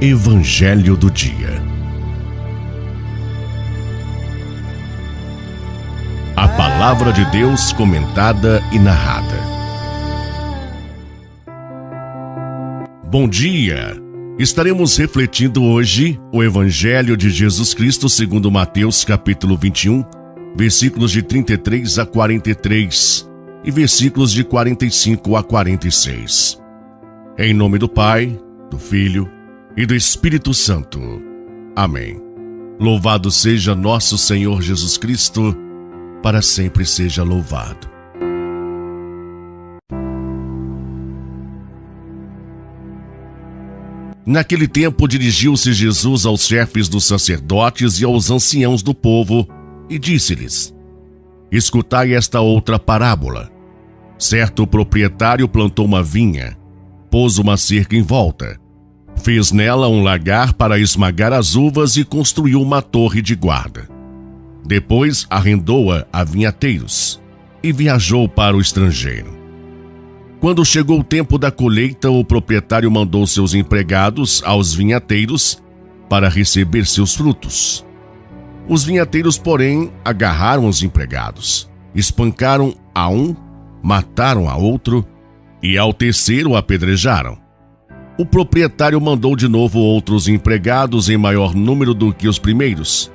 Evangelho do Dia. A Palavra de Deus comentada e narrada. Bom dia! Estaremos refletindo hoje o Evangelho de Jesus Cristo segundo Mateus capítulo 21, versículos de 33 a 43 e versículos de 45 a 46. Em nome do Pai, do Filho e do Espírito Santo. Amém. Louvado seja nosso Senhor Jesus Cristo, para sempre seja louvado. Naquele tempo dirigiu-se Jesus aos chefes dos sacerdotes e aos anciãos do povo e disse-lhes: Escutai esta outra parábola. Certo proprietário plantou uma vinha, pôs uma cerca em volta, fez nela um lagar para esmagar as uvas e construiu uma torre de guarda. Depois arrendou-a a vinhateiros e viajou para o estrangeiro. Quando chegou o tempo da colheita, o proprietário mandou seus empregados aos vinhateiros para receber seus frutos. Os vinhateiros, porém, agarraram os empregados, espancaram a um, mataram a outro e ao terceiro apedrejaram. O proprietário mandou de novo outros empregados em maior número do que os primeiros,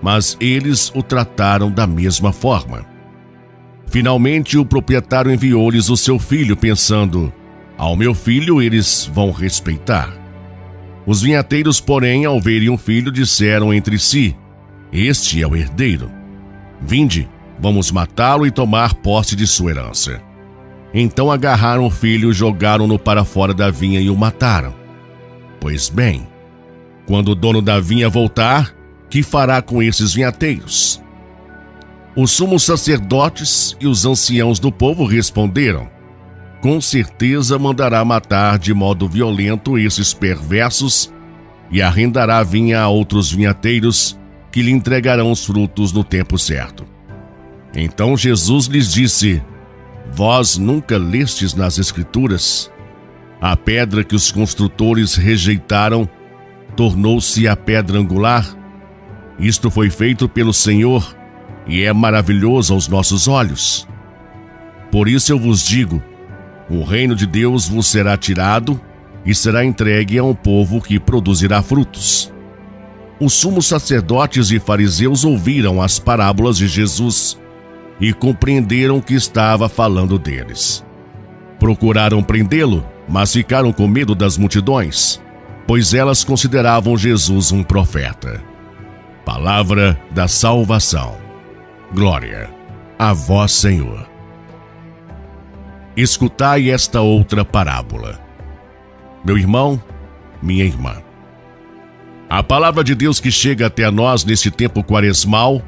mas eles o trataram da mesma forma. Finalmente, o proprietário enviou-lhes o seu filho, pensando: ao meu filho eles vão respeitar. Os vinhateiros, porém, ao verem o filho, disseram entre si: este é o herdeiro. Vinde, vamos matá-lo e tomar posse de sua herança. Então agarraram o filho, jogaram-no para fora da vinha e o mataram. Pois bem, quando o dono da vinha voltar, que fará com esses vinhateiros? Os sumos sacerdotes e os anciãos do povo responderam: com certeza mandará matar de modo violento esses perversos e arrendará a vinha a outros vinhateiros que lhe entregarão os frutos no tempo certo. Então Jesus lhes disse: vós nunca lestes nas Escrituras? A pedra que os construtores rejeitaram tornou-se a pedra angular. Isto foi feito pelo Senhor e é maravilhoso aos nossos olhos. Por isso eu vos digo: o reino de Deus vos será tirado e será entregue a um povo que produzirá frutos. Os sumos sacerdotes e fariseus ouviram as parábolas de Jesus e compreenderam que estava falando deles. Procuraram prendê-lo, mas ficaram com medo das multidões, pois elas consideravam Jesus um profeta. Palavra da salvação. Glória a vós, Senhor. Escutai esta outra parábola. Meu irmão, minha irmã. A palavra de Deus que chega até nós neste tempo quaresmal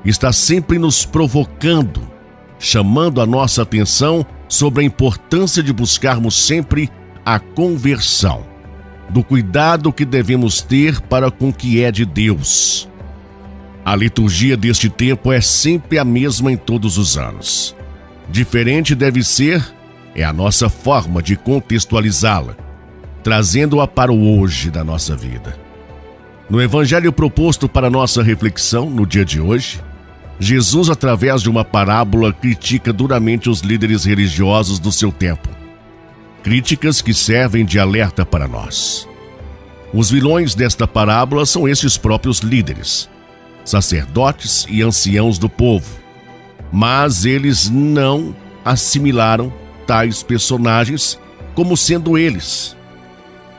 está sempre nos provocando, chamando a nossa atenção sobre a importância de buscarmos sempre a conversão, do cuidado que devemos ter para com o que é de Deus. A liturgia deste tempo é sempre a mesma em todos os anos. Diferente deve ser é a nossa forma de contextualizá-la, trazendo-a para o hoje da nossa vida. No evangelho proposto para nossa reflexão no dia de hoje, Jesus, através de uma parábola, critica duramente os líderes religiosos do seu tempo. Críticas que servem de alerta para nós. Os vilões desta parábola são esses próprios líderes, sacerdotes e anciãos do povo, mas eles não assimilaram tais personagens como sendo eles.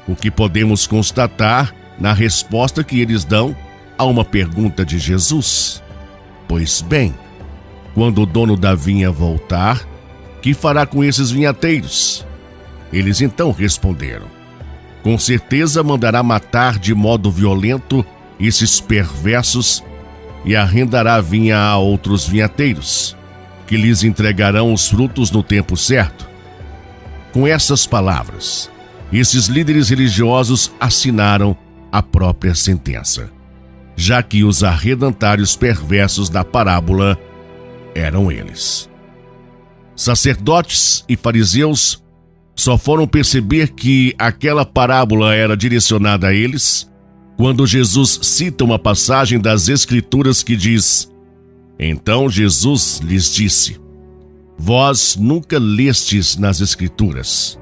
O que podemos constatar na resposta que eles dão a uma pergunta de Jesus: pois bem, quando o dono da vinha voltar, que fará com esses vinhateiros? Eles então responderam: com certeza mandará matar de modo violento esses perversos e arrendará a vinha a outros vinhateiros, que lhes entregarão os frutos no tempo certo. Com essas palavras, esses líderes religiosos assinaram a própria sentença, já que os arredatários perversos da parábola eram eles. Sacerdotes e fariseus só foram perceber que aquela parábola era direcionada a eles quando Jesus cita uma passagem das Escrituras que diz: Então Jesus lhes disse: Vós nunca lestes nas Escrituras: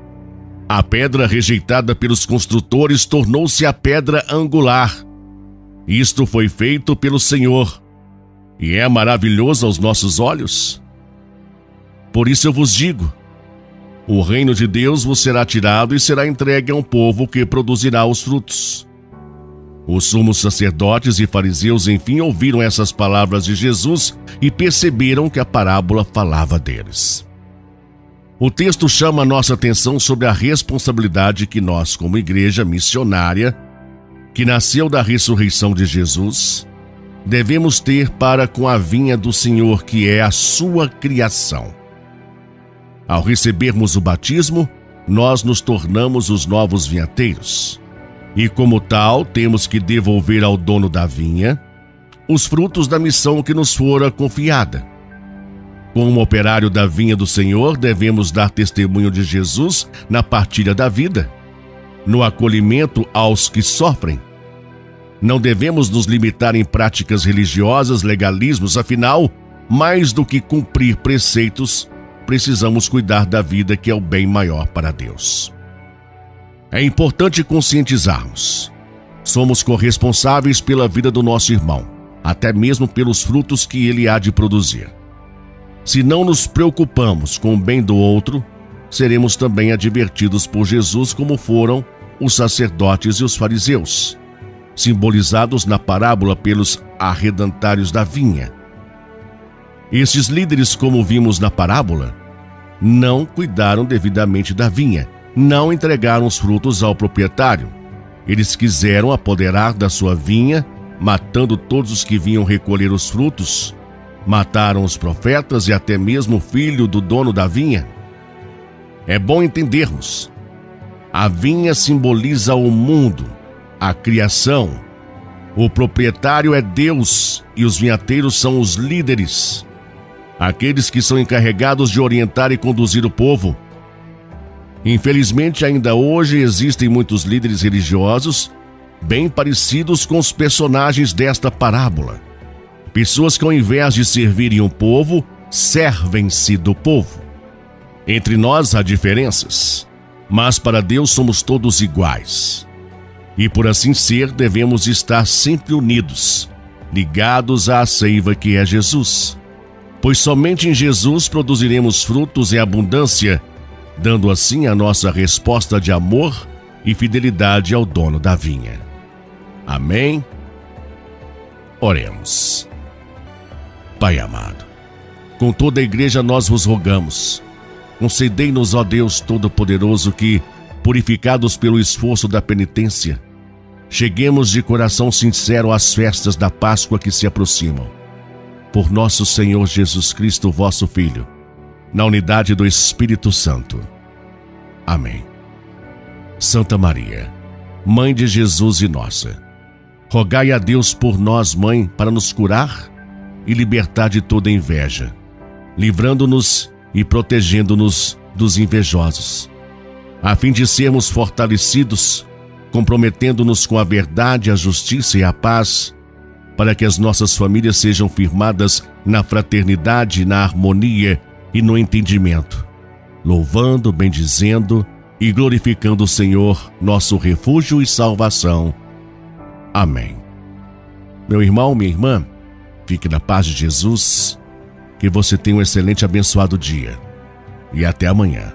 A pedra rejeitada pelos construtores tornou-se a pedra angular. Isto foi feito pelo Senhor, e é maravilhoso aos nossos olhos. Por isso eu vos digo: o reino de Deus vos será tirado e será entregue a um povo que produzirá os frutos. Os sumos sacerdotes e fariseus, enfim, ouviram essas palavras de Jesus e perceberam que a parábola falava deles. O texto chama a nossa atenção sobre a responsabilidade que nós, como igreja missionária, que nasceu da ressurreição de Jesus, devemos ter para com a vinha do Senhor, que é a sua criação. Ao recebermos o batismo, nós nos tornamos os novos vinhateiros. E como tal, temos que devolver ao dono da vinha os frutos da missão que nos fora confiada. Como operário da vinha do Senhor, devemos dar testemunho de Jesus na partilha da vida, no acolhimento aos que sofrem. Não devemos nos limitar em práticas religiosas, legalismos, afinal, mais do que cumprir preceitos, precisamos cuidar da vida, que é o bem maior para Deus. É importante conscientizarmos: somos corresponsáveis pela vida do nosso irmão, até mesmo pelos frutos que ele há de produzir. Se não nos preocupamos com o bem do outro, seremos também advertidos por Jesus como foram os sacerdotes e os fariseus, simbolizados na parábola pelos arredentários da vinha. Esses líderes, como vimos na parábola, não cuidaram devidamente da vinha, não entregaram os frutos ao proprietário. Eles quiseram apoderar da sua vinha, matando todos os que vinham recolher os frutos. Mataram os profetas e até mesmo o filho do dono da vinha. É bom entendermos: a vinha simboliza o mundo, a criação. O proprietário é Deus e os vinhateiros são os líderes, aqueles que são encarregados de orientar e conduzir o povo. Infelizmente, ainda hoje existem muitos líderes religiosos bem parecidos com os personagens desta parábola. Pessoas que, ao invés de servirem o povo, servem-se do povo. Entre nós há diferenças, mas para Deus somos todos iguais. E por assim ser, devemos estar sempre unidos, ligados à seiva que é Jesus. Pois somente em Jesus produziremos frutos em abundância, dando assim a nossa resposta de amor e fidelidade ao dono da vinha. Amém? Oremos. Pai amado, com toda a igreja nós vos rogamos: concedei-nos, ó Deus Todo-Poderoso, que, purificados pelo esforço da penitência, cheguemos de coração sincero às festas da Páscoa que se aproximam. Por nosso Senhor Jesus Cristo, vosso Filho, na unidade do Espírito Santo. Amém. Santa Maria, Mãe de Jesus e nossa, rogai a Deus por nós, Mãe, para nos curar e libertar de toda inveja, livrando-nos e protegendo-nos dos invejosos, a fim de sermos fortalecidos, comprometendo-nos com a verdade, a justiça e a paz, para que as nossas famílias sejam firmadas na fraternidade, na harmonia e no entendimento, louvando, bendizendo e glorificando o Senhor, nosso refúgio e salvação. Amém. Meu irmão, minha irmã, fique na paz de Jesus, que você tenha um excelente e abençoado dia. E até amanhã.